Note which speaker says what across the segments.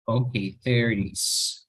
Speaker 1: Okay, 30s.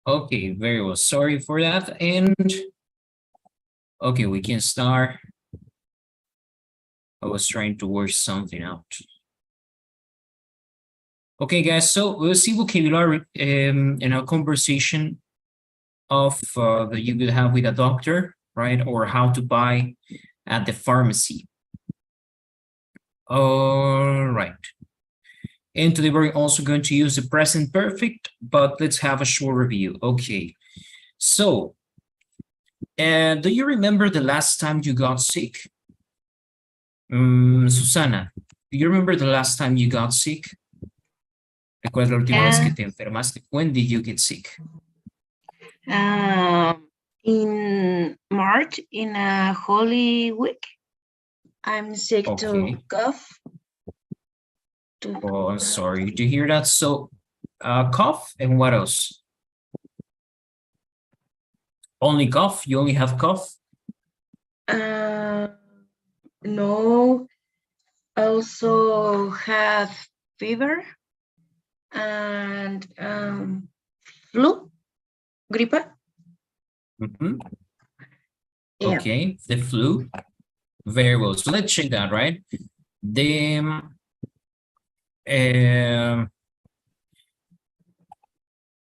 Speaker 1: Okay, very well. Sorry for that. And okay, we can start. I was trying to work something out. Okay, guys, so we'll see vocabulary in a conversation of that you could have with a doctor, right? Or how to buy at the pharmacy. All right. And today we're also going to use the present perfect, but let's have a short review. Okay. So, do you remember the last time you got sick? Susana, do you remember the last time you got sick? ¿Recuerdas la última vez que te enfermaste? When did you get sick?
Speaker 2: In March, in a Holy Week, I'm sick to cough.
Speaker 1: Oh, I'm sorry to hear that. So, cough and what else? Only cough? You only have cough?
Speaker 2: No, also have fever and flu, gripe.
Speaker 1: Yeah. Okay, the flu. Very well. So let's check that, right? The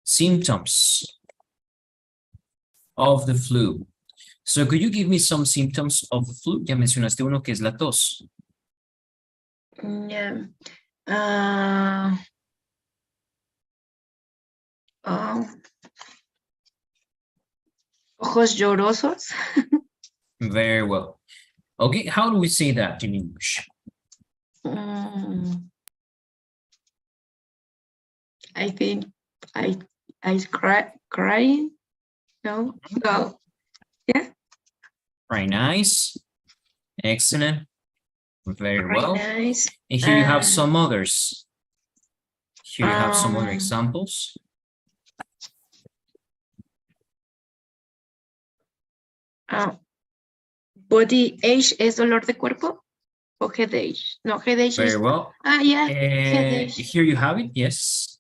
Speaker 1: symptoms of the flu. So could you give me some symptoms of the flu? Ya mencionaste uno que es la tos.
Speaker 2: Yeah. Ojos llorosos.
Speaker 1: Very well. Okay, how do we say that in English?
Speaker 2: I think I crying. No. Yeah.
Speaker 1: Very nice. Excellent. Very well.
Speaker 2: Nice.
Speaker 1: And here you have some others. Here you have some other examples.
Speaker 2: Body ache es dolor de cuerpo o headache? No, headache.
Speaker 1: Very well.
Speaker 2: Yeah. Headache.
Speaker 1: Here you have it. Yes.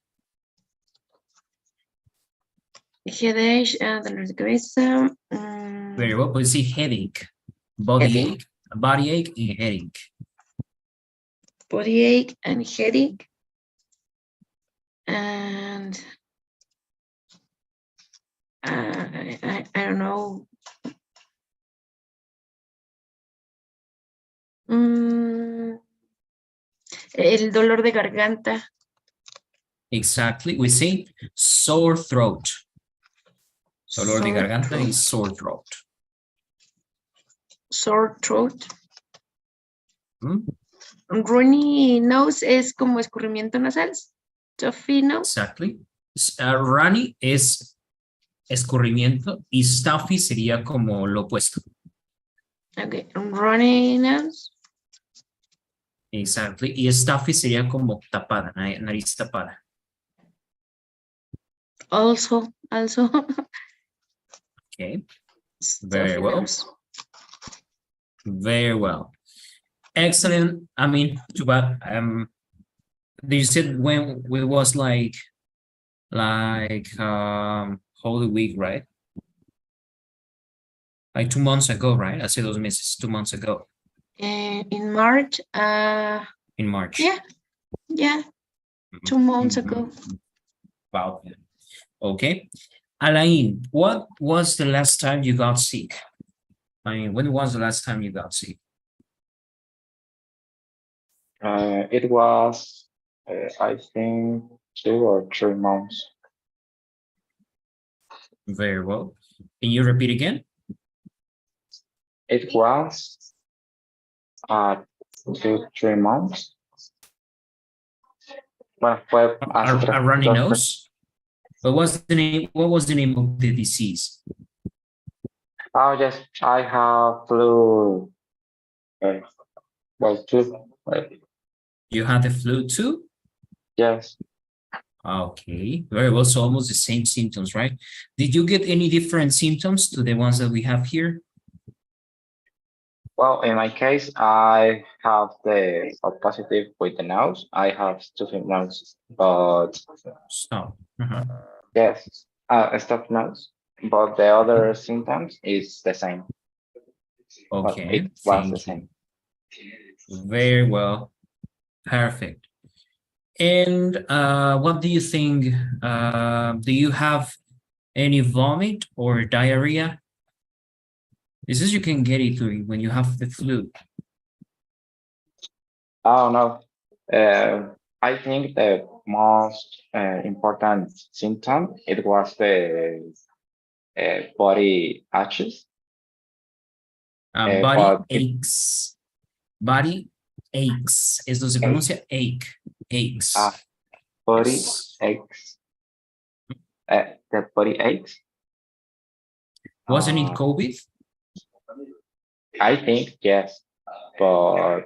Speaker 2: Headache, dolor de cabeza.
Speaker 1: Very well. But see headache, body ache, and headache.
Speaker 2: Body ache and headache. And I don't know. Mm, el dolor de garganta.
Speaker 1: Exactly. We say sore throat. Dolor de
Speaker 2: Sore
Speaker 1: garganta
Speaker 2: throat.
Speaker 1: is sore throat.
Speaker 2: Sore throat.
Speaker 1: Hmm?
Speaker 2: Runny nose es como escurrimiento nasal. Stuffy nose.
Speaker 1: Exactly. Runny es escurrimiento y stuffy sería como lo opuesto.
Speaker 2: Okay. Runny nose.
Speaker 1: Exactly. Y stuffy sería como tapada, nariz tapada.
Speaker 2: Also.
Speaker 1: Okay. Very
Speaker 2: Stuffy
Speaker 1: well.
Speaker 2: nose.
Speaker 1: Very well. Excellent. I mean, too bad. You said when it was like Holy Week, right? Like 2 months ago, right? Hace 2 meses, 2 months ago
Speaker 2: In March.
Speaker 1: in March.
Speaker 2: Yeah. 2 months
Speaker 1: Mhm.
Speaker 2: ago.
Speaker 1: Wow. Okay. Alain, what was the last time you got sick? I mean, when was the last time you got sick?
Speaker 3: It was, I think, 2 or 3 months.
Speaker 1: Very well. Can you repeat again?
Speaker 3: It was 2, 3 months. Bueno, fue hace
Speaker 1: A runny
Speaker 3: 2, 3.
Speaker 1: nose? What was the name of the disease?
Speaker 3: Oh, yes, I have flu. Well, 2.
Speaker 1: You had the flu too?
Speaker 3: Yes.
Speaker 1: Okay, very well. So almost the same symptoms, right? Did you get any different symptoms to the ones that we have here?
Speaker 3: Well, in my case, I have the positive with the nose. I have stuffy nose, but
Speaker 1: Stop.
Speaker 3: yes, stuffy nose. But the other symptoms is the same. But
Speaker 1: Okay,
Speaker 3: it was the
Speaker 1: thank
Speaker 3: same.
Speaker 1: you. Very well. Perfect. And what do you think? Do you have any vomit or diarrhea? This is you can get it when you have the flu.
Speaker 3: Oh no. I think the most important symptom it was the body itches.
Speaker 1: Body
Speaker 3: But
Speaker 1: aches. Body aches. Esto se pronuncia ache. Aches.
Speaker 3: body
Speaker 1: Yes.
Speaker 3: aches. The body aches.
Speaker 1: Wasn't it COVID?
Speaker 3: I think yes, but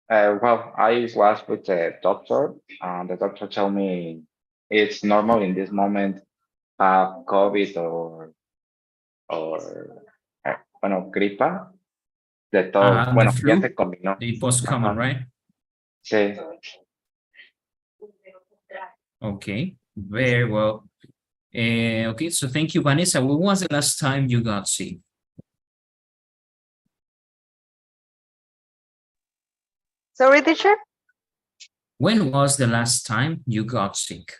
Speaker 3: well, I was with the doctor, and the doctor told me it's normal in this moment have COVID or bueno, gripa, de todo.
Speaker 1: The
Speaker 3: Bueno, ya
Speaker 1: flu.
Speaker 3: se combinó.
Speaker 1: It was common,
Speaker 3: Ajá,
Speaker 1: right?
Speaker 3: sí.
Speaker 1: Okay, very well. Okay, so thank you, Vanessa. When was the last time you got sick?
Speaker 4: Sorry, teacher?
Speaker 1: When was the last time you got sick?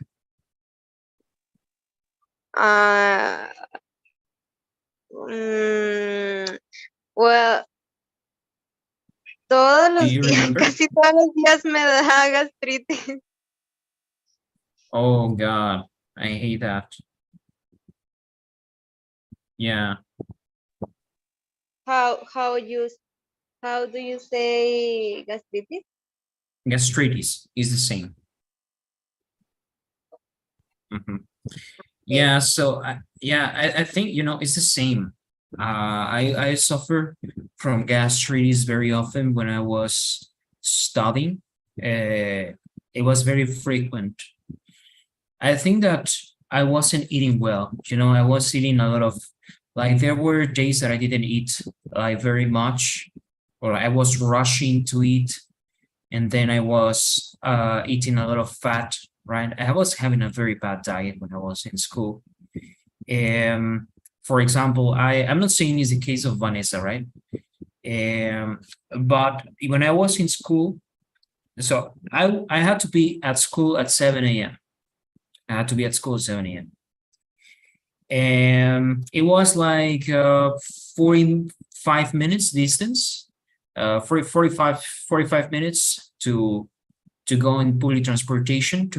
Speaker 4: Well, todos
Speaker 1: Do
Speaker 4: los
Speaker 1: you
Speaker 4: días,
Speaker 1: remember?
Speaker 4: casi todos los días me da gastritis.
Speaker 1: Oh God, I hate that. Yeah,
Speaker 4: How do you say gastritis?
Speaker 1: gastritis is the same. Mhm. Yeah, so I think it's the same. I suffer from gastritis very often when I was studying. It was very frequent. I think that I wasn't eating well. I was eating a lot of there were days that I didn't eat like very much, or I was rushing to eat, and then I was eating a lot of fat, right? I was having a very bad diet when I was in school. For example, I'm not saying it's the case of Vanessa, right? But when I was in school, so I had to be at school at 7 a.m. I had to be at school at 7 a.m. And it was like 45 minutes distance 45 minutes to go in public transportation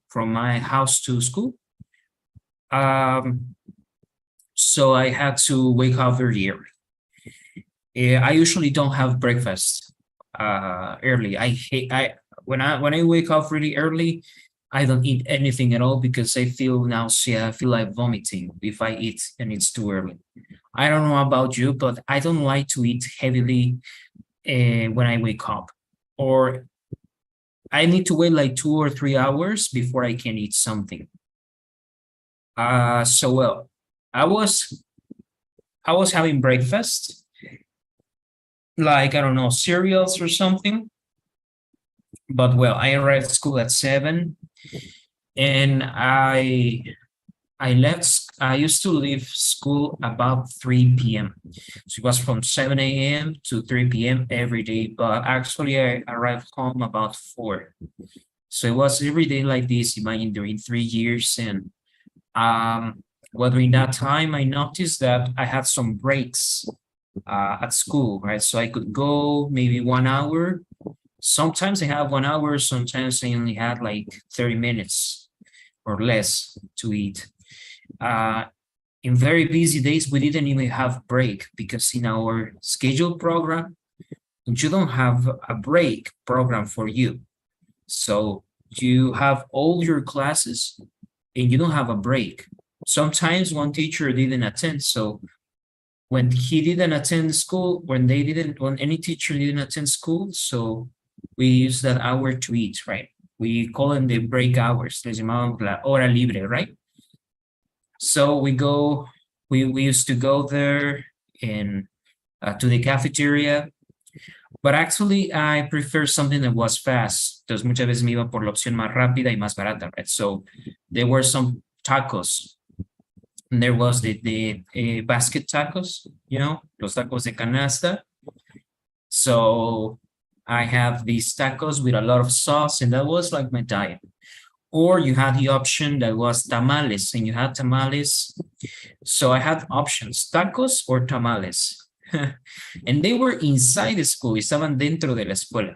Speaker 1: from my house to school. So I had to wake up very early. I usually don't have breakfast early. When I wake up really early, I don't eat anything at all because I feel nausea. I feel like vomiting if I eat and it's too early. I don't know about you, but I don't like to eat heavily when I wake up, or I need to wait like 2 or 3 hours before I can eat something. So well, I was having breakfast, like, I don't know, cereals or something. But well, I arrived at school at 7, and I used to leave school about 3 p.m. So it was from 7 a.m. to 3 p.m. every day, but actually I arrived home about 4. So it was every day like this, imagine, during 3 years. And well, during that time, I noticed that I had some breaks at school, right? So I could go maybe 1 hour. Sometimes I have 1 hour, sometimes I only had like 30 minutes or less to eat. In very busy days, we didn't even have break, because in our scheduled program, you don't have a break program for you. So you have all your classes and you don't have a break. Sometimes one teacher didn't attend, so when he didn't attend school, when any teacher didn't attend school, so we use that hour to eat, right? We call them the break hours, les llamamos la hora libre, right? So we used to go there and to the cafeteria, but actually I prefer something that was fast. Entonces muchas veces me iba por la opción más rápida y más barata, right? So there were some tacos. And there was the basket tacos, los tacos de canasta. So I have these tacos with a lot of sauce, and that was like my diet. Or you had the option that was tamales, and you had tamales. So I had options, tacos or tamales. And they were inside the school, estaban dentro de la escuela.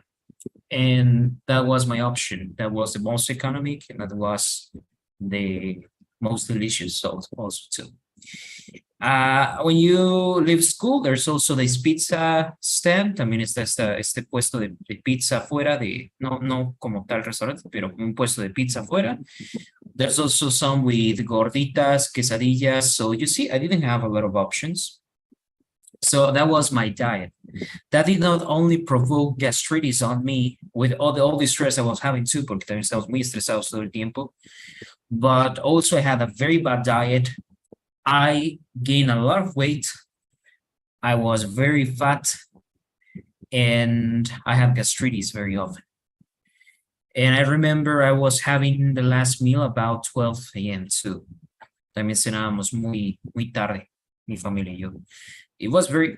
Speaker 1: And that was my option. That was the most economic, and that was the most delicious also too. When you leave school, there's also this pizza stand. También está este puesto de pizza afuera, no como tal restaurante, pero un puesto de pizza afuera. There's also some with gorditas, quesadillas. So you see, I didn't have a lot of options. So that was my diet. That did not only provoke gastritis on me with all the stress I was having too, porque también estamos muy estresados todo el tiempo, but also I had a very bad diet. I gained a lot of weight. I was very fat, and I had gastritis very often. And I remember I was having the last meal about 12 a.m. too. También cenábamos muy tarde, mi familia y yo.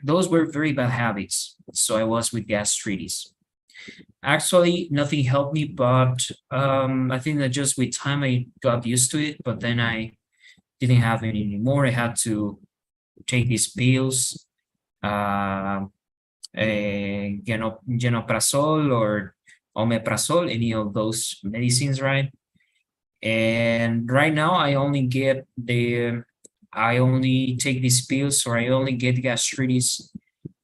Speaker 1: Those were very bad habits. So I was with gastritis. Actually, nothing helped me, but I think that just with time I got used to it, but then I didn't have any anymore. I had to take these pills, genoprazole or omeprazole, any of those medicines, right? And right now I only take these pills, or I only get gastritis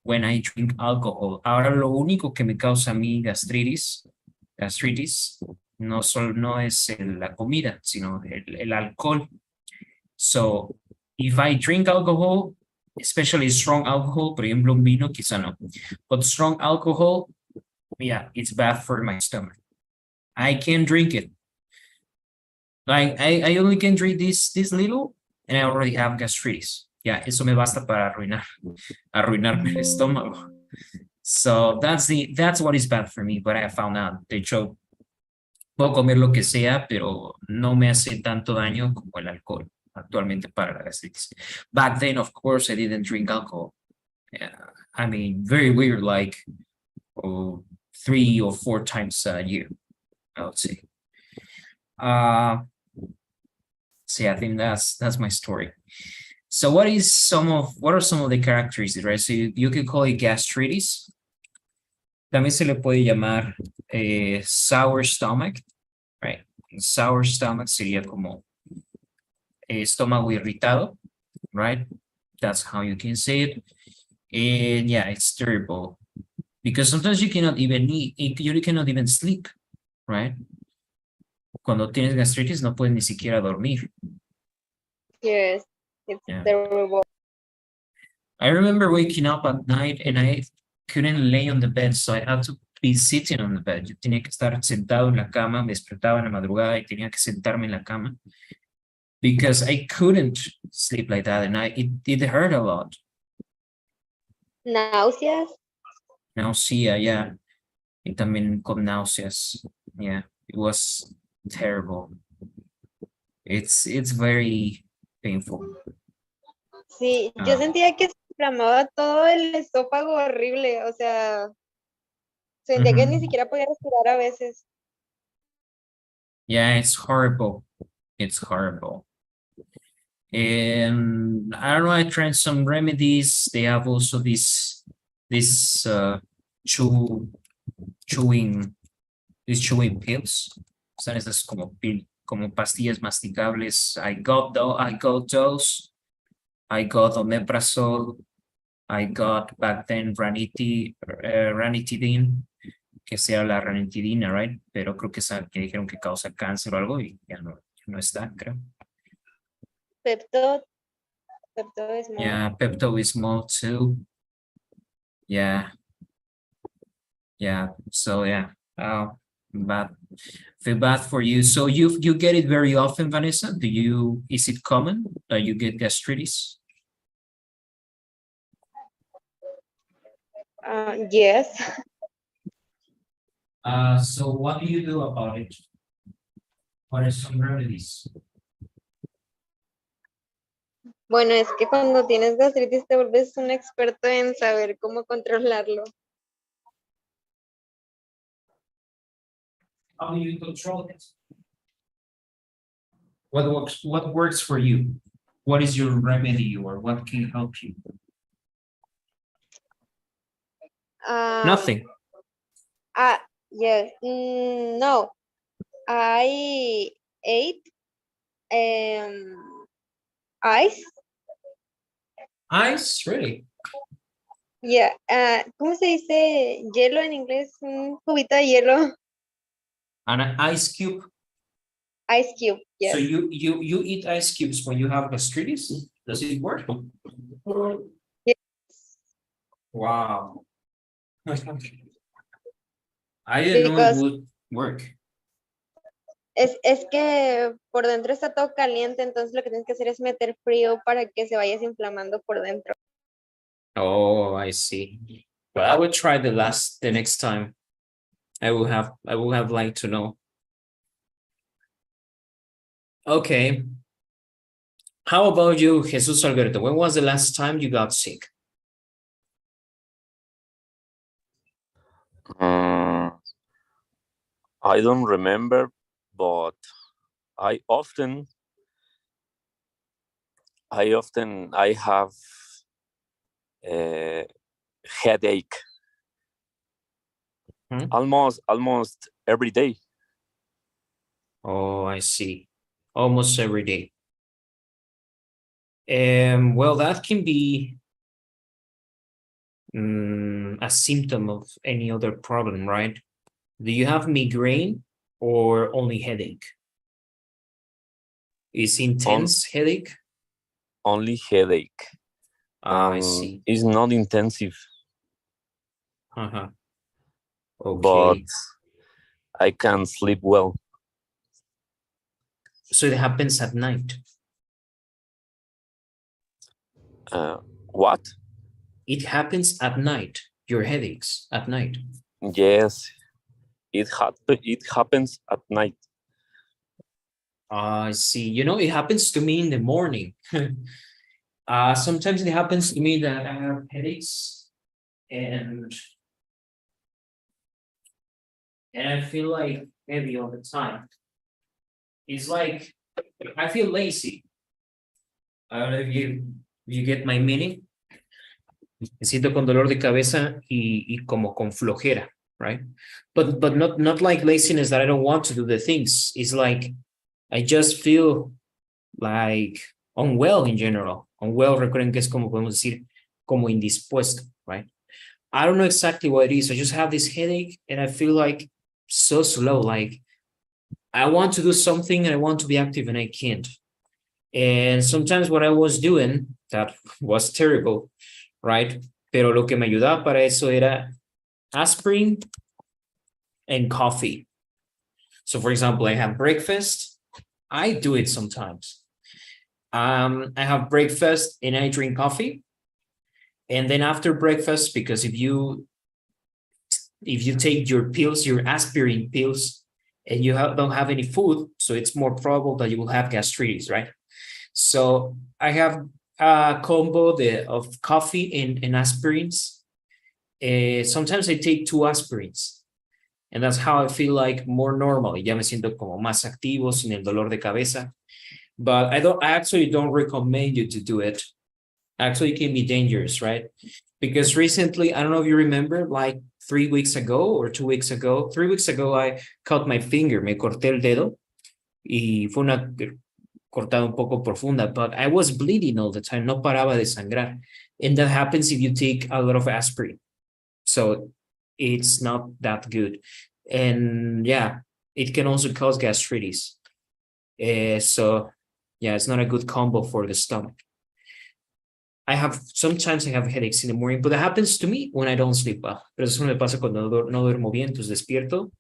Speaker 1: when I drink alcohol. Ahora lo único que me causa a mí gastritis no es la comida, sino el alcohol. So if I drink alcohol, especially strong alcohol, por ejemplo, un vino, quizá no, but strong alcohol, yeah, it's bad for my stomach. I can't drink it. Like I only can drink this little, and I already have gastritis. Yeah, eso me basta para arruinarme el estómago. So that's what is bad for me, but I found out. De hecho, puedo comer lo que sea, pero no me hace tanto daño como el alcohol actualmente para la gastritis. Back then, of course, I didn't drink alcohol. Yeah, I mean, very weird, like 3 or 4 times a year, I would say. So yeah, I think that's my story. So what are some of the characteristics, right? So you could call it gastritis. También se le puede llamar sour stomach, right? Sour stomach sería como estómago irritado, right? That's how you can say it. And yeah, it's terrible because sometimes you cannot even eat, you cannot even sleep, right? Cuando tienes gastritis no puedes ni siquiera dormir.
Speaker 4: Yes, it's
Speaker 1: Yeah.
Speaker 4: terrible.
Speaker 1: I remember waking up at night and I couldn't lay on the bed, so I had to be sitting on the bed. Yo tenía que estar sentado en la cama, me despertaba en la madrugada y tenía que sentarme en la cama because I couldn't sleep like that and it hurt a lot.
Speaker 4: Náuseas.
Speaker 1: Nausea, yeah. Y también con náuseas. Yeah, it was terrible. It's very painful.
Speaker 4: Sí,
Speaker 1: Ah.
Speaker 4: yo sentía que se inflamaba todo el esófago horrible, o sea, sentía que ni
Speaker 1: Mhm.
Speaker 4: siquiera podía respirar a veces.
Speaker 1: Yeah, it's horrible. It's horrible. And I don't know, I tried some remedies. They have also this chewing pills. Son esas como pastillas masticables. I got those. I got omeprazole. I got back then ranitidine, que sea la ranitidina, right? Pero creo que esa que dijeron que causa cáncer o algo y ya no está, creo.
Speaker 4: Pepto es
Speaker 1: Yeah, Pepto-Bismol too. Yeah. Yeah. So yeah. Bad. Feel bad for you. So you get it very often, Vanessa? Is it common that you get gastritis?
Speaker 4: Yes.
Speaker 1: So what do you do about it? What are some remedies?
Speaker 4: Bueno, es que cuando tienes gastritis te vuelves un experto en saber cómo controlarlo.
Speaker 1: How do you control it? What works for you? What is your remedy or what can help you? Nothing.
Speaker 4: Yes. No. I ate ice.
Speaker 1: Ice, really?
Speaker 4: Yeah. ¿Cómo se dice hielo en inglés? Un cubito de hielo.
Speaker 1: An ice cube.
Speaker 4: Ice cube. Yes.
Speaker 1: So you eat ice cubes when you have gastritis? Does it work?
Speaker 4: Yes.
Speaker 1: Wow. I didn't know it
Speaker 4: Because
Speaker 1: would work.
Speaker 4: es que por dentro está todo caliente, entonces lo que tienes que hacer es meter frío para que se vaya desinflamando por dentro.
Speaker 1: Oh, I see. Well, I will try the next time. I will have liked to know. Okay. How about you, Jesus Alberto? When was the last time you got sick?
Speaker 5: I don't remember, but I often I have a headache
Speaker 1: Hmm?
Speaker 5: almost every day.
Speaker 1: Oh, I see. Almost every day. Well, that can be a symptom of any other problem, right? Do you have migraine or only headache? Is intense headache?
Speaker 5: Only headache.
Speaker 1: I see.
Speaker 5: It's not intensive,
Speaker 1: Uh-huh.
Speaker 5: but
Speaker 1: Okay.
Speaker 5: I can sleep well.
Speaker 1: So it happens at night.
Speaker 5: What?
Speaker 1: It happens at night. Your headaches at night.
Speaker 5: Yes, it happens at night.
Speaker 1: I see. You know, it happens to me in the morning. Sometimes it happens to me that I have headaches and I feel like heavy all the time. It's like I feel lazy. I don't know if you get my meaning. Me siento con dolor de cabeza y como con flojera. right? But not like laziness that I don't want to do the things. It's like I just feel like unwell in general. Unwell, recuerden que es como podemos decir, como indispuesto, right? I don't know exactly what it is. I just have this headache and I feel like so slow. Like I want to do something and I want to be active and I can't. And sometimes what I was doing, that was terrible, right? Pero lo que me ayudaba para eso era aspirin and coffee. So for example, I have breakfast. I do it sometimes. I have breakfast and I drink coffee. And then after breakfast, because if you take your pills, your aspirin pills, and you don't have any food, so it's more probable that you will have gastritis, right? So I have a combo of coffee and aspirins. Sometimes I take 2 aspirins. And that's how I feel like more normally. Ya me siento como más activo, sin el dolor de cabeza. But I actually don't recommend you to do it. Actually, it can be dangerous, right? Because recently, I don't know if you remember, like 3 weeks ago or 2 weeks ago, 3 weeks ago, I cut my finger, me corté el dedo. Y fue una cortada un poco profunda, but I was bleeding all the time, no paraba de sangrar. And that happens if you take a lot of aspirin. So it's not that good. And yeah, it can also cause gastritis. So yeah, it's not a good combo for the stomach. Sometimes I have headaches in the morning, but that happens to me when I don't sleep well. Pero eso me pasa cuando no duermo bien, entonces despierto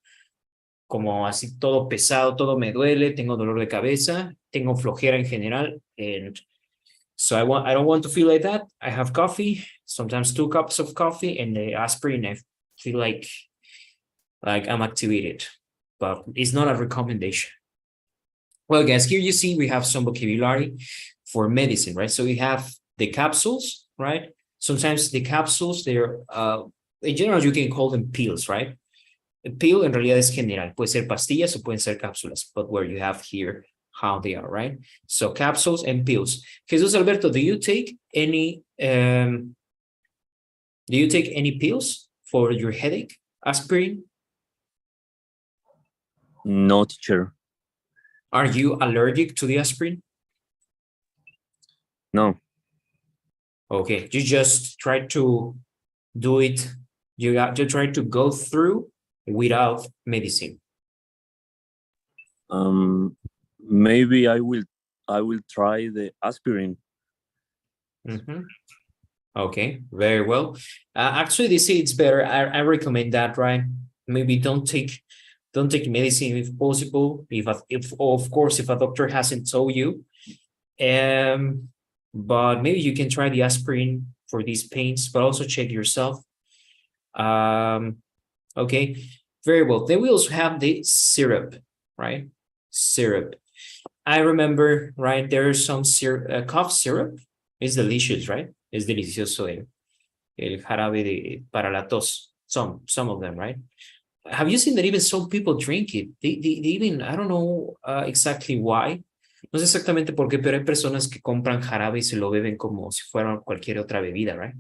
Speaker 1: como así todo pesado, todo me duele, tengo dolor de cabeza, tengo flojera en general, and so I don't want to feel like that. I have coffee, sometimes 2 cups of coffee, and the aspirin, I feel like I'm activated, but it's not a recommendation. Well, guys, here you see we have some vocabulary for medicine, right? So we have the capsules, right? Sometimes the capsules, they're, in general, you can call them pills, right? A pill en realidad es general, puede ser pastillas o pueden ser cápsulas, but where you have here how they are, right? So capsules and pills. Jesus Alberto, do you take any pills for your headache? Aspirin?
Speaker 5: No, teacher.
Speaker 1: Are you allergic to the aspirin?
Speaker 5: No.
Speaker 1: Okay, you just try to do it. You have to try to go through without medicine.
Speaker 5: Maybe I will try the aspirin.
Speaker 1: Okay, very well. Actually, they say it's better. I recommend that, right? Maybe don't take medicine if possible. If of course, if a doctor hasn't told you, but maybe you can try the aspirin for these pains, but also check yourself. Okay, very well. Then we also have the syrup, right? Syrup. I remember, right? There's some syrup, cough syrup. It's delicious, right? Es delicioso el jarabe para la tos. Some of them, right? Have you seen that even some people drink it? They even, I don't know exactly why. No sé exactamente por qué, pero hay personas que compran jarabe y se lo beben como si fuera cualquier otra bebida, right?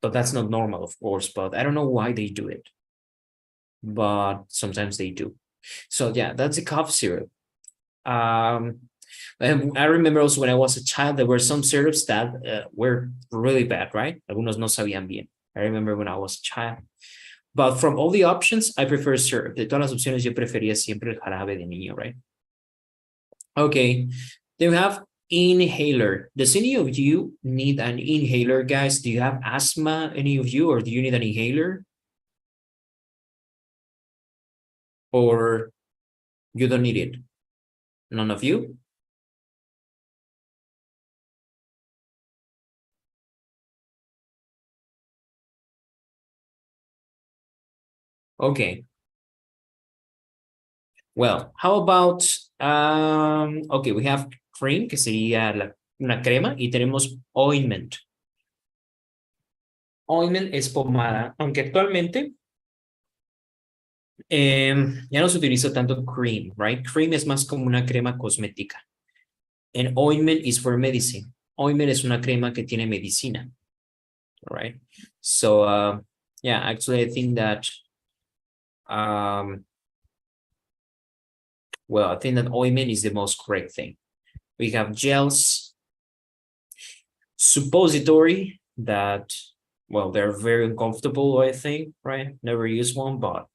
Speaker 1: But that's not normal, of course, but I don't know why they do it. But sometimes they do. So yeah, that's a cough syrup. And I remember also when I was a child, there were some syrups that were really bad, right? Algunos no sabían bien. I remember when I was a child. But from all the options, I prefer syrup. De todas las opciones, yo prefería siempre el jarabe de niño, right? Okay, then we have inhaler. Does any of you need an inhaler, guys? Do you have asthma, any of you, or do you need an inhaler? Or you don't need it? None of you? Okay. Well, how about, okay, we have cream, que sería una crema, y tenemos ointment. Ointment es pomada, aunque actualmente ya no se utiliza tanto cream, right? Cream es más como una crema cosmética. And ointment is for medicine. Ointment es una crema que tiene medicina, right? So, yeah, actually, I think that Well, I think that ointment is the most correct thing. We have gels, suppository that, well, they're very uncomfortable, I think, right? Never use one, but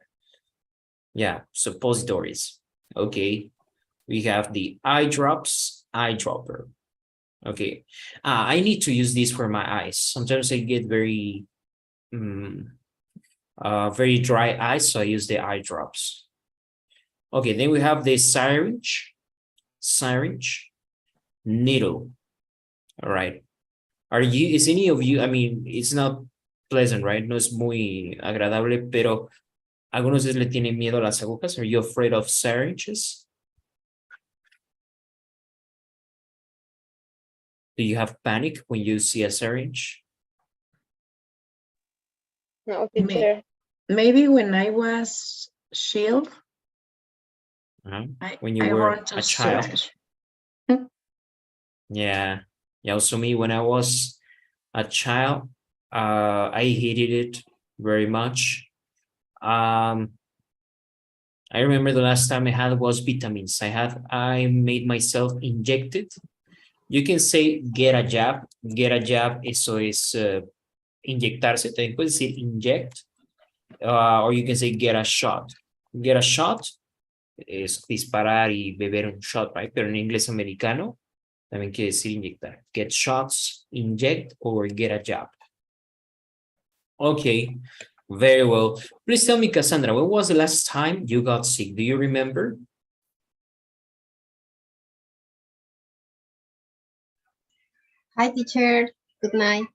Speaker 1: yeah, suppositories. Okay. We have the eye drops, eyedropper. Okay. I need to use this for my eyes. Sometimes I get very very dry eyes, so I use the eye drops. Okay, then we have the syringe, needle. All right. Is any of you, I mean, it's not pleasant, right? No es muy agradable, pero algunos de ustedes le tienen miedo a las agujas. Are you afraid of syringes? Do you have panic when you see a syringe?
Speaker 4: No, teacher.
Speaker 6: Maybe when I was child,
Speaker 1: When you
Speaker 6: I
Speaker 1: were
Speaker 6: want to
Speaker 1: a child?
Speaker 6: search.
Speaker 1: Yeah. Yeah, also me, when I was a child, I hated it very much. I remember the last time I had was vitamins. I made myself injected. You can say get a jab. Get a jab, eso es inyectarse. También puedes decir inject. Or you can say get a shot. Get a shot es disparar y beber un shot, right? Pero en inglés americano también quiere decir inyectar. Get shots, inject, or get a jab. Okay, very well. Please tell me, Cassandra, when was the last time you got sick? Do you remember?
Speaker 7: Hi, teacher. Good night.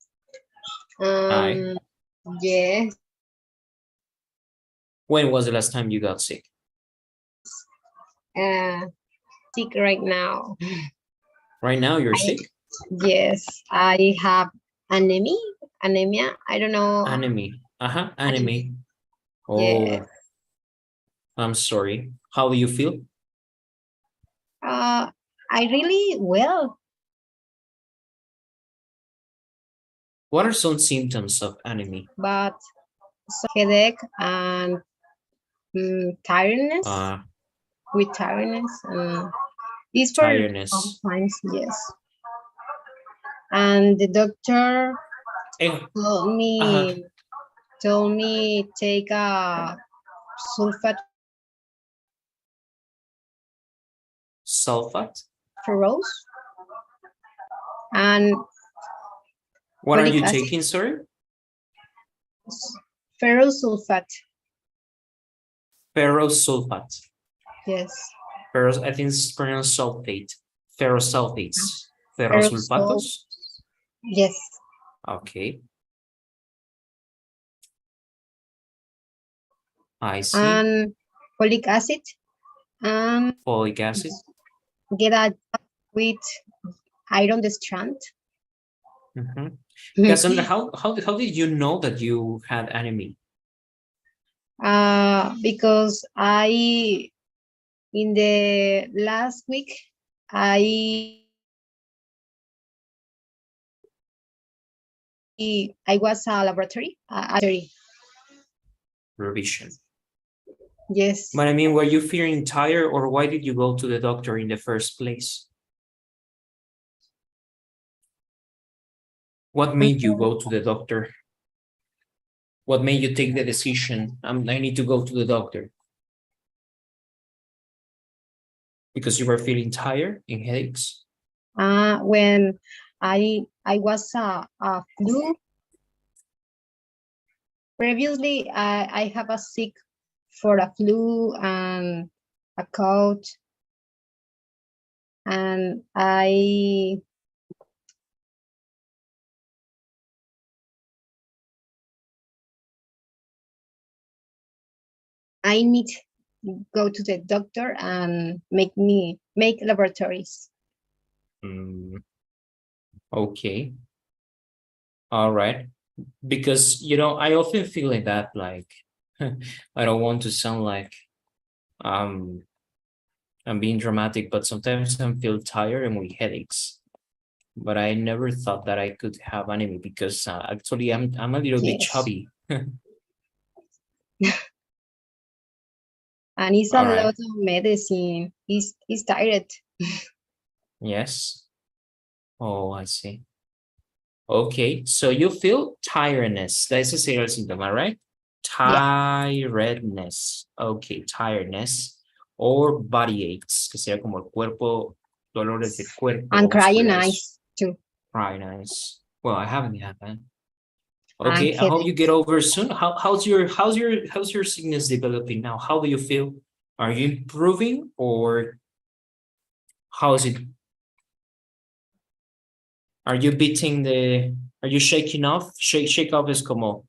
Speaker 1: Hi.
Speaker 7: Yes,
Speaker 1: When was the last time you got sick?
Speaker 7: sick right now.
Speaker 1: Right now you're sick?
Speaker 7: Yes, I have anemia. I don't know.
Speaker 1: Anemia. Anemia. Oh,
Speaker 7: Yes.
Speaker 1: I'm sorry. How do you feel?
Speaker 7: I really well.
Speaker 1: What are some symptoms of anemia?
Speaker 7: But headache and tiredness. With tiredness. It's for
Speaker 1: Tiredness.
Speaker 7: sometimes, yes. And the doctor told me take a sulfate ferrous and
Speaker 1: What are
Speaker 7: folic
Speaker 1: you
Speaker 7: acid.
Speaker 1: taking, sorry?
Speaker 7: Ferrous sulfate.
Speaker 1: Ferrous sulfate.
Speaker 7: Yes.
Speaker 1: Ferrous, I think it's pronounced sulfate. Ferrous sulfates. Ferrous sulfatos.
Speaker 7: Yes.
Speaker 1: Okay. I see.
Speaker 7: And folic acid. And
Speaker 1: Folic acid.
Speaker 7: get a with iron strand.
Speaker 1: Cassandra, how did you know that you had anemia?
Speaker 7: Because in the last week, I was a laboratory.
Speaker 1: Revision.
Speaker 7: Yes.
Speaker 1: But I mean, were you feeling tired, or why did you go to the doctor in the first place? What made you go to the doctor? What made you take the decision? I need to go to the doctor. Because you were feeling tired and headaches?
Speaker 7: When I was a flu. Previously, I have a sick for a flu and a cold, and I need to go to the doctor and make laboratories.
Speaker 1: Okay. All right. Because, I often feel like that, like, I don't want to sound like I'm being dramatic, but sometimes I feel tired and with headaches. But I never thought that I could have anemia because actually I'm a little bit
Speaker 7: Yes.
Speaker 1: chubby.
Speaker 7: And it's a
Speaker 1: All right.
Speaker 7: lot of medicine. He's tired.
Speaker 1: Yes. Oh, I see. Okay, so you feel tiredness. Ese sería el síntoma, right? Tiredness. Okay, tiredness. Or body aches, que sería como el cuerpo, dolores del cuerpo.
Speaker 7: And crying
Speaker 1: musculares.
Speaker 7: eyes too.
Speaker 1: Crying eyes. Well, I haven't had that.
Speaker 7: And
Speaker 1: Okay, I hope you
Speaker 7: headaches.
Speaker 1: get over soon. How's your sickness developing now? How do you feel? Are you improving or how is it? Are you are you shaking off? Shake off es como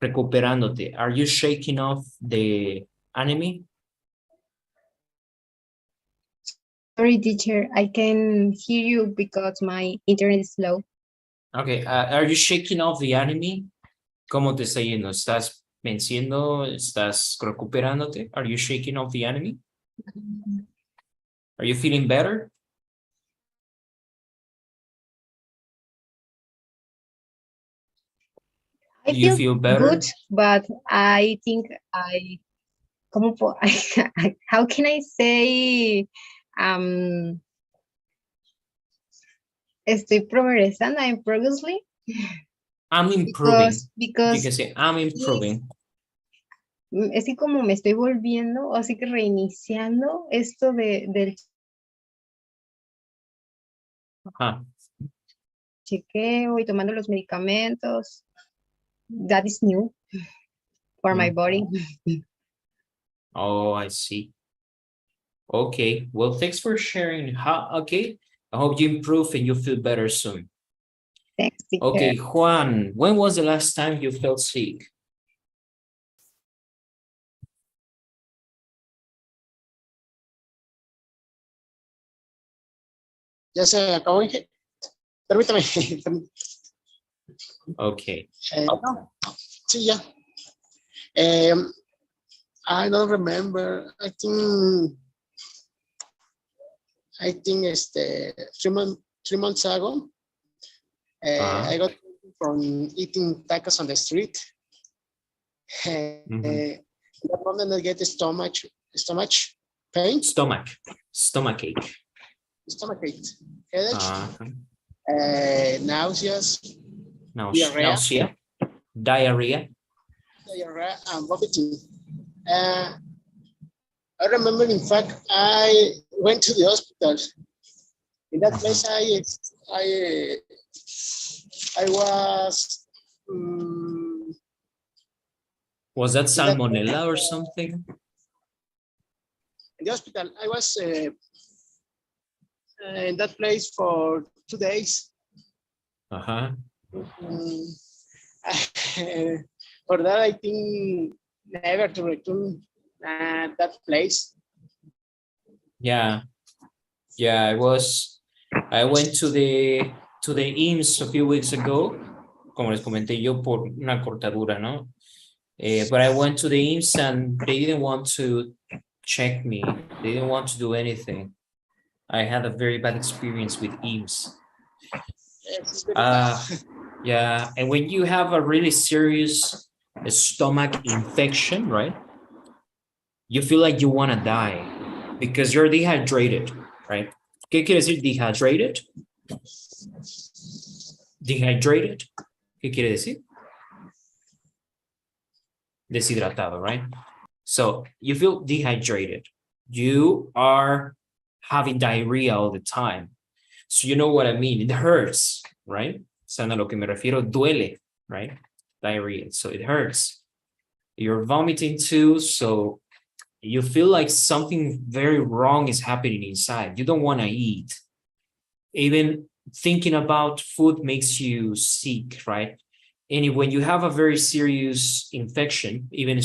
Speaker 1: recuperándote. Are you shaking off the enemy?
Speaker 7: Sorry, teacher, I can hear you because my internet is slow.
Speaker 1: Okay, are you shaking off the enemy? ¿Cómo te está yendo? ¿Estás venciendo? ¿Estás recuperándote? Are you shaking off the enemy? Are you feeling better?
Speaker 7: I
Speaker 1: Do you feel better?
Speaker 7: good, but I think how can I say, estoy progresando, I'm progressing
Speaker 1: I'm improving. You
Speaker 7: because
Speaker 1: can say I'm improving.
Speaker 7: es que como me estoy volviendo, así que reiniciando esto del
Speaker 1: Ajá.
Speaker 7: chequeo y tomando los medicamentos. That is new for my body.
Speaker 1: Oh, I see. Okay, well, thanks for sharing. Okay, I hope you improve and you feel better soon.
Speaker 7: Thanks, teacher.
Speaker 1: Okay, Juan, when was the last time you felt sick?
Speaker 8: Ya se acabó, Inge. Permítame.
Speaker 1: Okay.
Speaker 8: No, sí, ya. I don't remember. I think 3 months ago, I got from eating tacos on the street. That moment I get stomach pain,
Speaker 1: Stomach ache.
Speaker 8: stomach ache, headache, nauseous,
Speaker 1: Nausea, diarrhea.
Speaker 8: diarrhea, and vomiting. I remember, in fact, I went to the hospital. In that place, I was.
Speaker 1: Was that salmonella or something?
Speaker 8: In the hospital, I was in that place for 2 days.
Speaker 1: Uh-huh.
Speaker 8: For that, I think never to return that place.
Speaker 1: Yeah, I went to the IMSS a few weeks ago, como les comenté yo, por una cortadura, ¿no? But I went to the IMSS and they didn't want to check me. They didn't want to do anything. I had a very bad experience with IMSS.
Speaker 8: Yes, very bad.
Speaker 1: Yeah, and when you have a really serious stomach infection, right? You feel like you want to die because you're dehydrated, right? ¿Qué quiere decir dehydrated? Dehydrated. ¿Qué quiere decir? Deshidratado, right? So you feel dehydrated. You are having diarrhea all the time. So you know what I mean? It hurts, right? So a lo que me refiero, duele, right? Diarrhea, so it hurts. You're vomiting too, so you feel like something very wrong is happening inside. You don't want to eat. Even thinking about food makes you sick, right? And when you have a very serious infection, even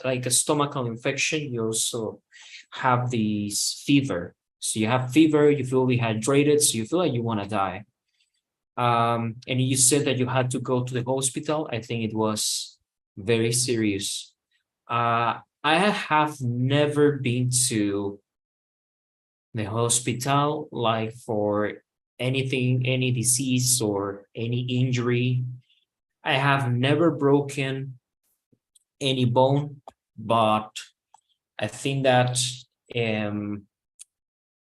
Speaker 1: like a stomachal infection, you also have this fever. So you have fever, you feel dehydrated, so you feel like you want to die. And you said that you had to go to the hospital. I think it was very serious. I have never been to the hospital, like for anything, any disease or any injury. I have never broken any bone, but I think that,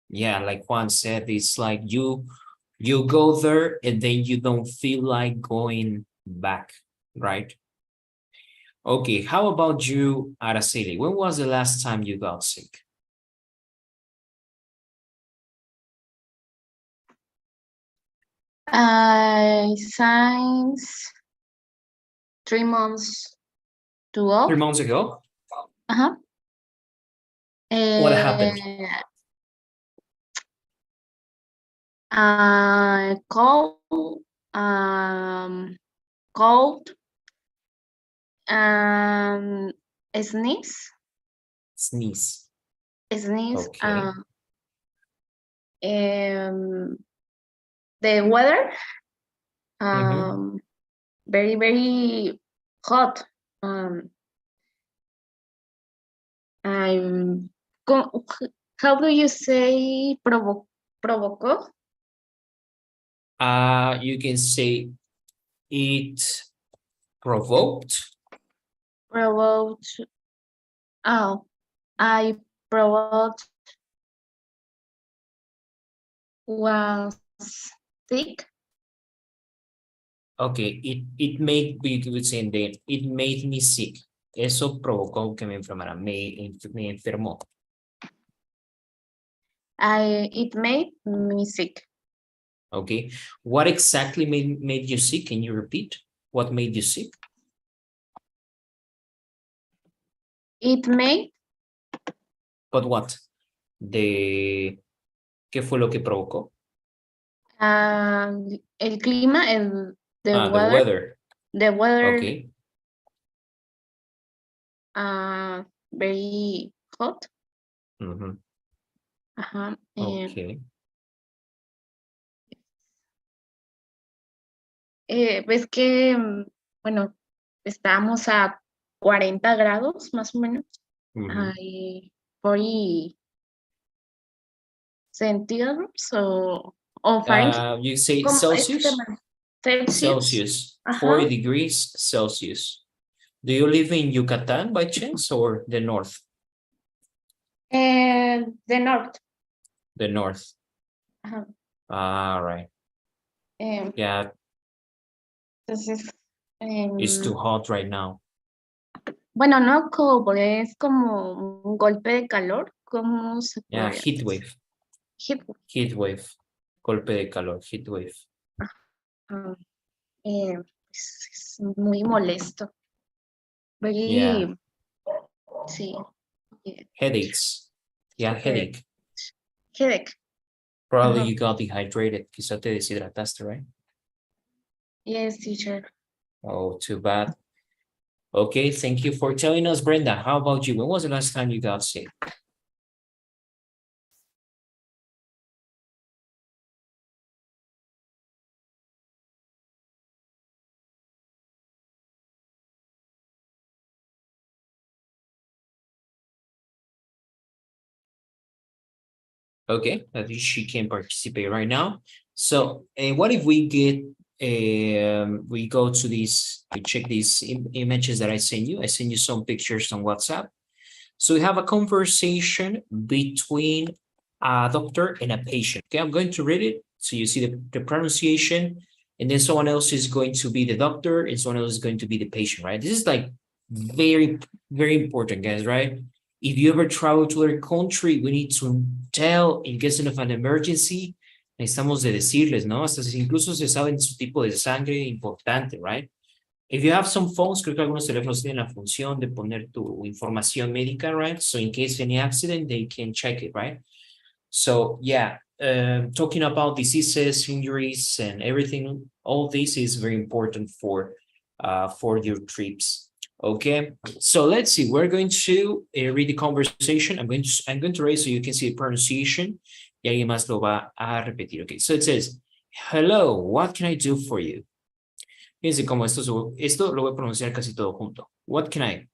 Speaker 1: yeah, like Juan said, it's like you go there and then you don't feel like going back, right? Okay, how about you, Araceli? When was the last time you got sick?
Speaker 2: Since 3 months to
Speaker 1: 3
Speaker 2: off.
Speaker 1: months ago?
Speaker 2: Uh-huh.
Speaker 1: What happened?
Speaker 2: Cold, cold, sneeze,
Speaker 1: Sneeze. Okay.
Speaker 2: The weather,
Speaker 1: Mhm.
Speaker 2: very, very hot. How do you say provocó?
Speaker 1: You can say it provoked.
Speaker 2: Provoked. Oh, I provoked was sick.
Speaker 1: Okay, it made, we would say then, it made me sick. Eso provocó que me enfermara, me enfermó.
Speaker 2: It made me sick.
Speaker 1: Okay, what exactly made you sick? Can you repeat? What made you sick?
Speaker 2: It made
Speaker 1: But what? ¿Qué fue lo que provocó?
Speaker 2: el clima, the
Speaker 1: The
Speaker 2: weather.
Speaker 1: weather.
Speaker 2: The weather.
Speaker 1: Okay.
Speaker 2: Very hot.
Speaker 1: Mhm.
Speaker 2: Ajá.
Speaker 1: Okay.
Speaker 2: Ves que, bueno, estábamos a 40 grados más o menos.
Speaker 1: Mhm.
Speaker 2: 40 centígrados o Fahrenheit.
Speaker 1: You say
Speaker 2: ¿Cómo?
Speaker 1: Celsius?
Speaker 2: Celsius.
Speaker 1: Celsius.
Speaker 2: Ajá.
Speaker 1: 40 degrees Celsius. Do you live in Yucatan by chance or the north?
Speaker 2: The north.
Speaker 1: The north.
Speaker 2: Ajá.
Speaker 1: All right. Yeah,
Speaker 2: Entonces,
Speaker 1: it's too hot right now.
Speaker 2: bueno, no cobre, es como un golpe de calor. ¿Cómo se
Speaker 1: Yeah,
Speaker 2: podría
Speaker 1: heat
Speaker 2: decir?
Speaker 1: wave.
Speaker 2: Heat wave.
Speaker 1: Heat wave. Golpe de calor, heat wave.
Speaker 2: Es muy molesto. Very,
Speaker 1: Yeah.
Speaker 2: sí. Yeah.
Speaker 1: Headaches. Yeah, headache.
Speaker 2: Headache.
Speaker 1: Probably
Speaker 2: Uh-huh.
Speaker 1: you got dehydrated. Quizá te deshidrataste, right?
Speaker 2: Yes, teacher.
Speaker 1: Oh, too bad. Okay, thank you for telling us, Brenda. How about you? When was the last time you got sick? Okay, at least she can participate right now. So, what if we get, we go to these, we check these images that I send you. I send you some pictures on WhatsApp. So we have a conversation between a doctor and a patient. Okay, I'm going to read it. So you see the pronunciation, and then someone else is going to be the doctor, and someone else is going to be the patient, right? This is like very, very important, guys, right? If you ever travel to other country, we need to tell in case of an emergency, necesitamos de decirles, ¿no? Hasta incluso se saben su tipo de sangre importante, right? If you have some phones, creo que algunos teléfonos tienen la función de poner tu información médica, right? So in case of any accident, they can check it, right? So yeah, talking about diseases, injuries, and everything, all this is very important for your trips. Okay, so let's see. We're going to read the conversation. I'm going to read so you can see the pronunciation. Y alguien más lo va a repetir. Okay, so it says, "Hello, what can I do for you?" Fíjense cómo esto lo voy a pronunciar casi todo junto. What can I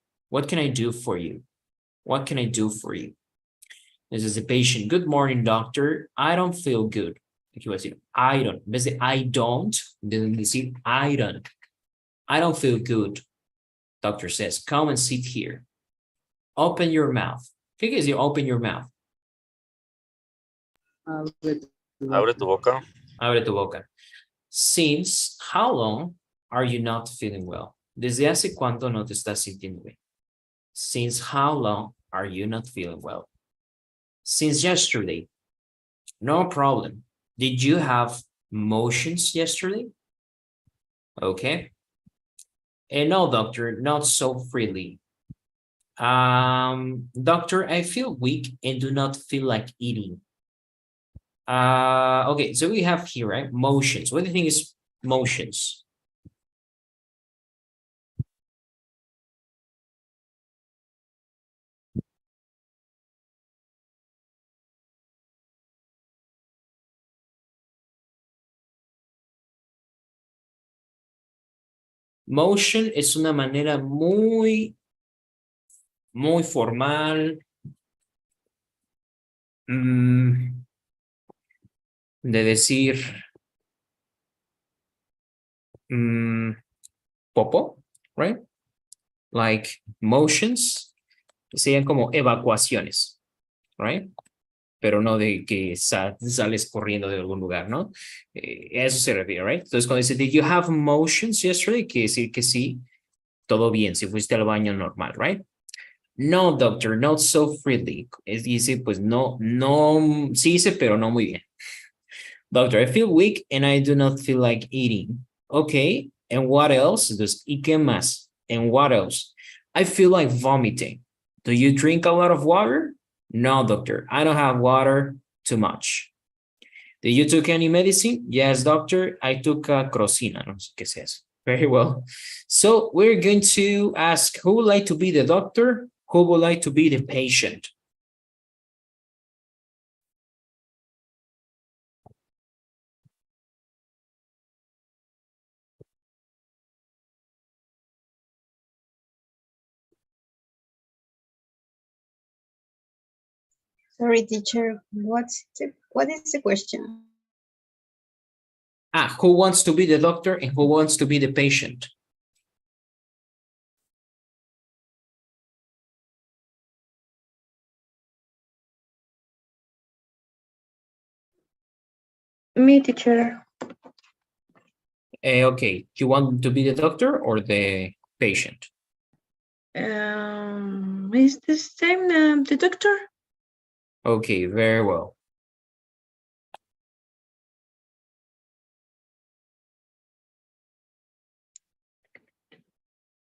Speaker 1: do for you? What can I do for you? This is the patient. Good morning, doctor. I don't feel good. Aquí voy a decir, I don't. En vez de I don't, deben decir I don't. I don't feel good. Doctor says, come and sit here. Open your mouth. Take it as you open your mouth.
Speaker 5: Abre tu boca.
Speaker 1: Abre tu boca. Since how long are you not feeling well? ¿Desde hace cuánto no te estás sintiendo bien? Since how long are you not feeling well? Since yesterday. No problem. Did you have motions yesterday? Okay. And no, doctor, not so freely. Doctor, I feel weak and do not feel like eating. Okay, so we have here, right? Motions. What do you think is motions? Motion es una manera muy formal de decir popo, right? Like motions serían como evacuaciones, right? Pero no de que sales corriendo de algún lugar, ¿no? Eso se refiere, right? Entonces cuando dice, did you have motions yesterday? Quiere decir que sí, todo bien, si fuiste al baño normal, right? No, doctor, not so freely. Dice, pues no, sí hice, pero no muy bien. Doctor, I feel weak and I do not feel like eating. Okay, and what else? Entonces, ¿y qué más? And what else? I feel like vomiting. Do you drink a lot of water? No, doctor, I don't have water too much. Did you took any medicine? Yes, doctor, I took Crocina. No sé qué es eso. Very well. So we're going to ask who would like to be the doctor? Who would like to be the patient?
Speaker 7: Sorry, teacher, what is the question?
Speaker 1: Who wants to be the doctor and who wants to be the patient?
Speaker 2: Me, teacher.
Speaker 1: Okay, you want to be the doctor or the patient?
Speaker 6: Is the same the doctor?
Speaker 1: Okay, very well.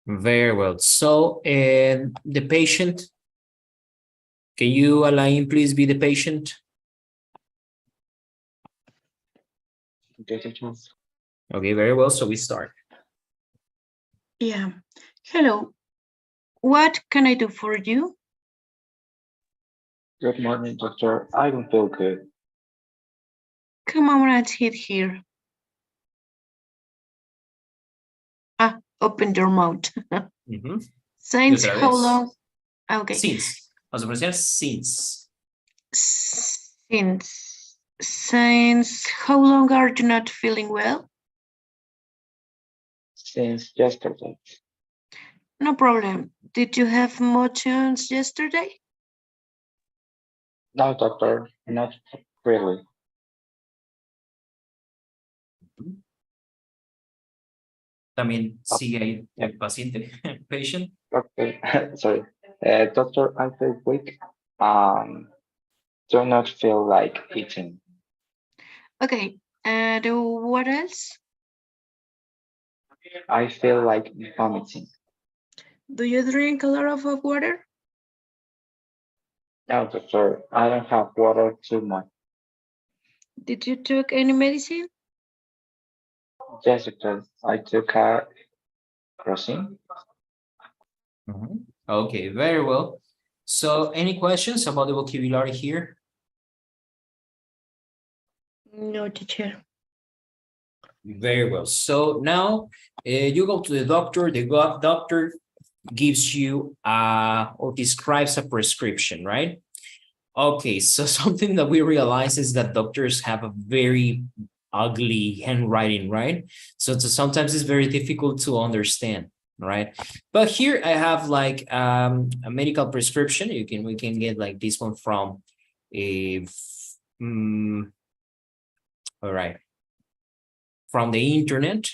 Speaker 1: Very well. So, the patient, can you, Alain, please be the patient?
Speaker 3: Okay, teacher.
Speaker 1: Okay, very well. So we start.
Speaker 6: Yeah. Hello. What can I do for you?
Speaker 3: Good morning, doctor. I don't feel good.
Speaker 6: Come on and sit here. Open your mouth. Since
Speaker 1: Otra
Speaker 6: how
Speaker 1: vez.
Speaker 6: long? Okay.
Speaker 1: Since. Vamos a pronunciar since.
Speaker 6: Since how long are you not feeling well?
Speaker 3: Since yesterday.
Speaker 6: No problem. Did you have motions yesterday?
Speaker 3: No, doctor, not really.
Speaker 1: También sigue ahí el paciente, patient.
Speaker 3: Okay, sorry. Doctor, I feel weak. Do not feel like eating.
Speaker 6: Okay. And what else?
Speaker 3: I feel like vomiting.
Speaker 6: Do you drink a lot of water?
Speaker 3: No, doctor, I don't have water too much.
Speaker 6: Did you take any medicine?
Speaker 3: Yes, doctor, I took a Crocin.
Speaker 1: Okay, very well. So any questions about the vocabulary here?
Speaker 6: No, teacher.
Speaker 1: Very well. So now you go to the doctor. The doctor gives you or describes a prescription, right? Okay, so something that we realize is that doctors have a very ugly handwriting, right? So sometimes it's very difficult to understand, right? But here I have like a medical prescription. We can get like this one from a all right, from the internet.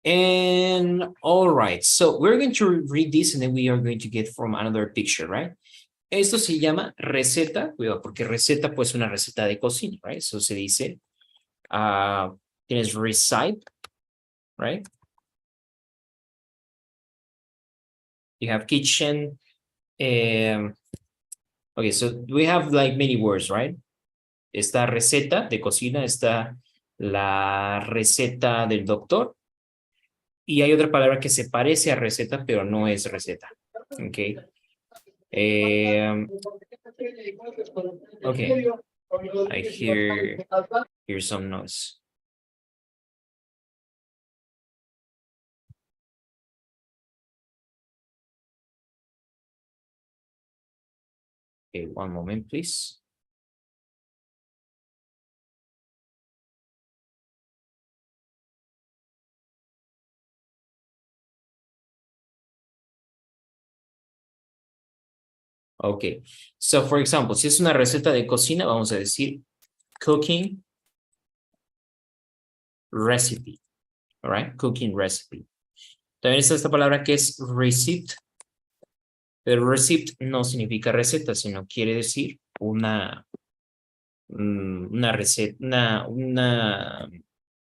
Speaker 1: And all right, so we're going to read this and then we are going to get from another picture, right? Esto se llama receta, cuidado, porque receta pues una receta de cocina, right? So se dice, tienes recite, right? You have kitchen. Okay, so we have like many words, right? Esta receta de cocina, está la receta del doctor. Y hay otra palabra que se parece a receta, pero no es receta. Okay. Okay. I hear some noise. Okay, one moment, please. Okay, so for example, si es una receta de cocina, vamos a decir cooking recipe, all right, cooking recipe. También está esta palabra que es receipt, pero receipt no significa receta, sino quiere decir una receta,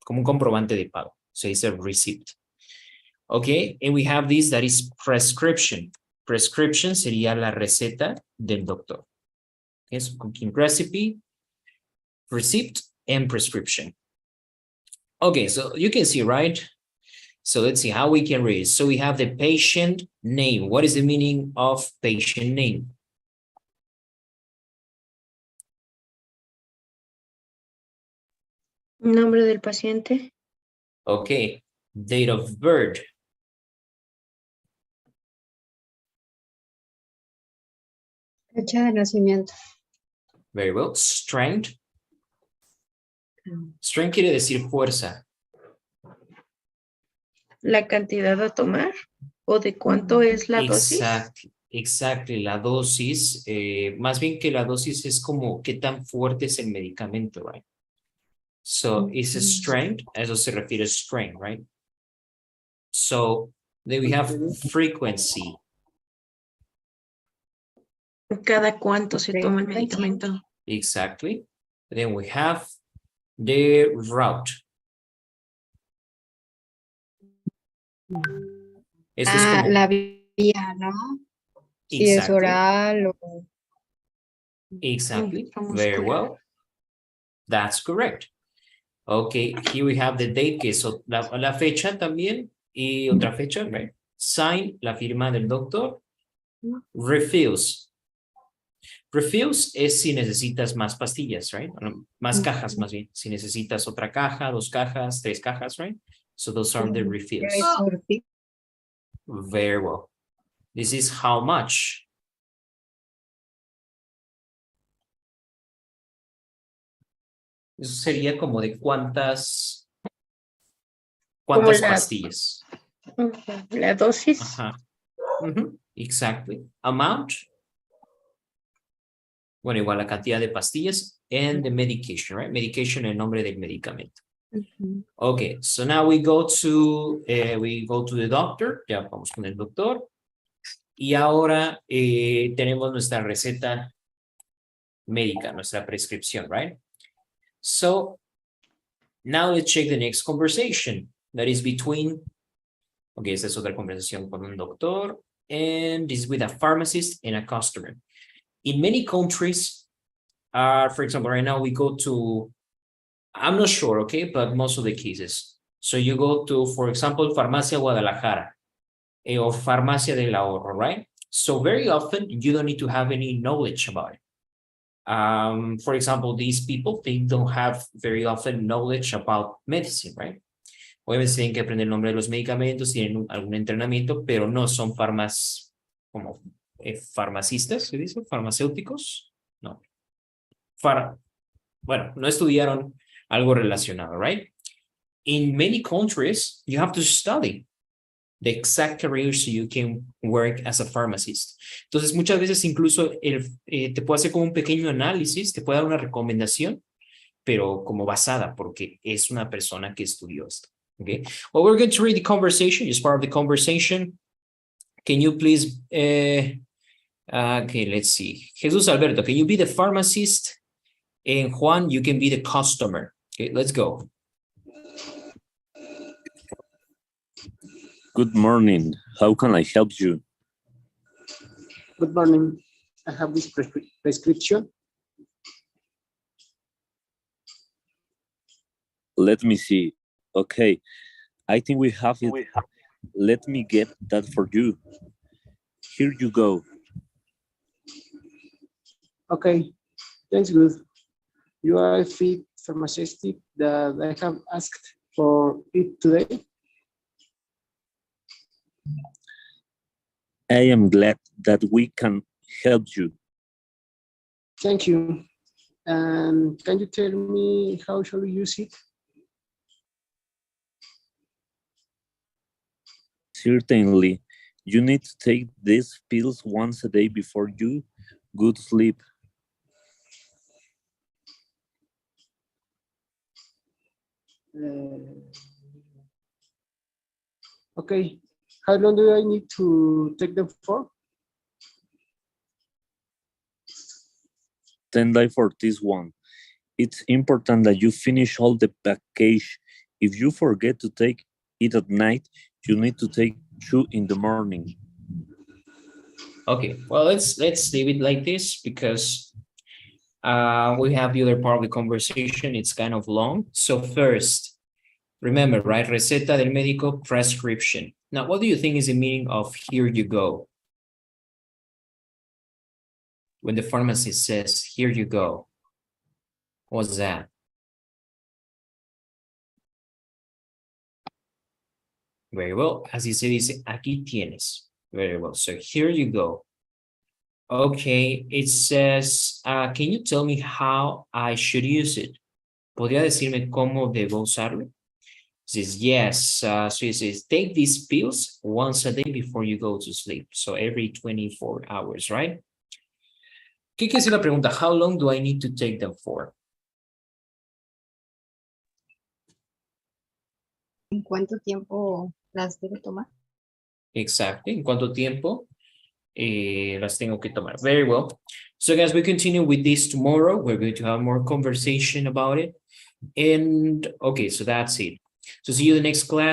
Speaker 1: como un comprobante de pago. Se dice receipt. Okay, and we have this that is prescription. Prescription sería la receta del doctor. Okay, so cooking recipe, receipt, and prescription. Okay, so you can see, right? So let's see how we can read. So we have the patient name. What is the meaning of patient name?
Speaker 6: Nombre del paciente.
Speaker 1: Okay, date of birth.
Speaker 7: Fecha de nacimiento.
Speaker 1: Very well. Strength. Strength quiere decir fuerza.
Speaker 6: La cantidad a tomar o de cuánto es la dosis.
Speaker 1: Exactly. La dosis, más bien que la dosis es como qué tan fuerte es el medicamento, right? So it's a strength, a eso se refiere strength, right? So then we have frequency.
Speaker 6: Cada cuánto se toma el medicamento.
Speaker 1: Exactly. Then we have the route. Esto es como...
Speaker 7: La vía, ¿no? Si es oral o...
Speaker 1: Exactly. Very well. That's correct. Okay, here we have the date, que es la fecha también, y otra fecha, right? Sign, la firma del doctor. Refills. Refills es si necesitas más pastillas, right? Más cajas, más bien. Si necesitas otra caja, 2 cajas, 3 cajas, right? So those are the refills. Very well. This is how much. Eso sería como de cuántas pastillas.
Speaker 6: La dosis.
Speaker 1: Ajá. Exactly. Amount. Bueno, igual la cantidad de pastillas. And the medication, right? Medication, el nombre del medicamento. Okay, so now we go to the doctor. Ya vamos con el doctor. Y ahora tenemos nuestra receta médica, nuestra prescripción, right? So now let's check the next conversation that is between, okay, esta es otra conversación con un doctor, and this is with a pharmacist and a customer. In many countries, for example, right now we go to, I'm not sure, okay, but most of the cases. So you go to, for example, Farmacia Guadalajara or Farmacia del Ahorro, right? So very often you don't need to have any knowledge about it. For example, these people, they don't have very often knowledge about medicine, right? Obviamente tienen que aprender el nombre de los medicamentos, tienen algún entrenamiento, pero no son como farmacistas, ¿se dice? Farmacéuticos, no. Bueno, no estudiaron algo relacionado, right? In many countries, you have to study. the exact career so you can work as a pharmacist. Entonces, muchas veces incluso te puede hacer como un pequeño análisis, te puede dar una recomendación, pero como basada, porque es una persona que estudió esto. Okay. Well, we're going to read the conversation. As part of the conversation, can you please, okay, let's see. Jesus Alberto, can you be the pharmacist? And Juan, you can be the customer. Okay, let's go.
Speaker 5: Good morning. How can I help you?
Speaker 8: Good morning. I have this prescription.
Speaker 5: Let me see. Okay, I think we have it. Let me get that for you. Here you go.
Speaker 8: Okay, thanks, good. You are a fit pharmacist that I have asked for it today.
Speaker 5: I am glad that we can help you.
Speaker 8: Thank you. And can you tell me how shall we use it?
Speaker 5: Certainly, you need to take these pills once a day before you go to sleep.
Speaker 8: Okay, how long do I need to take them for?
Speaker 5: 10 days for this one. It's important that you finish all the package. If you forget to take it at night, you need to take 2 in the morning.
Speaker 1: Okay, well, let's leave it like this because we have the other part of the conversation. It's kind of long. So first, remember, right? Receta del médico, prescription. Now, what do you think is the meaning of here you go? When the pharmacist says, here you go, what's that? Very well. Así se dice, aquí tienes. Very well. So here you go. Okay, it says, can you tell me how I should use it? ¿Podría decirme cómo debo usarlo? It says, yes. So it says, take these pills once a day before you go to sleep. So every 24 hours, right? ¿Qué quiere decir la pregunta? How long do I need to take them for?
Speaker 7: ¿En cuánto tiempo las debo tomar?
Speaker 1: Exactly. ¿En cuánto tiempo las tengo que tomar? Very well. So guys, we continue with this tomorrow. We're going to have more conversation about it. And okay, so that's it. So see you in the next class.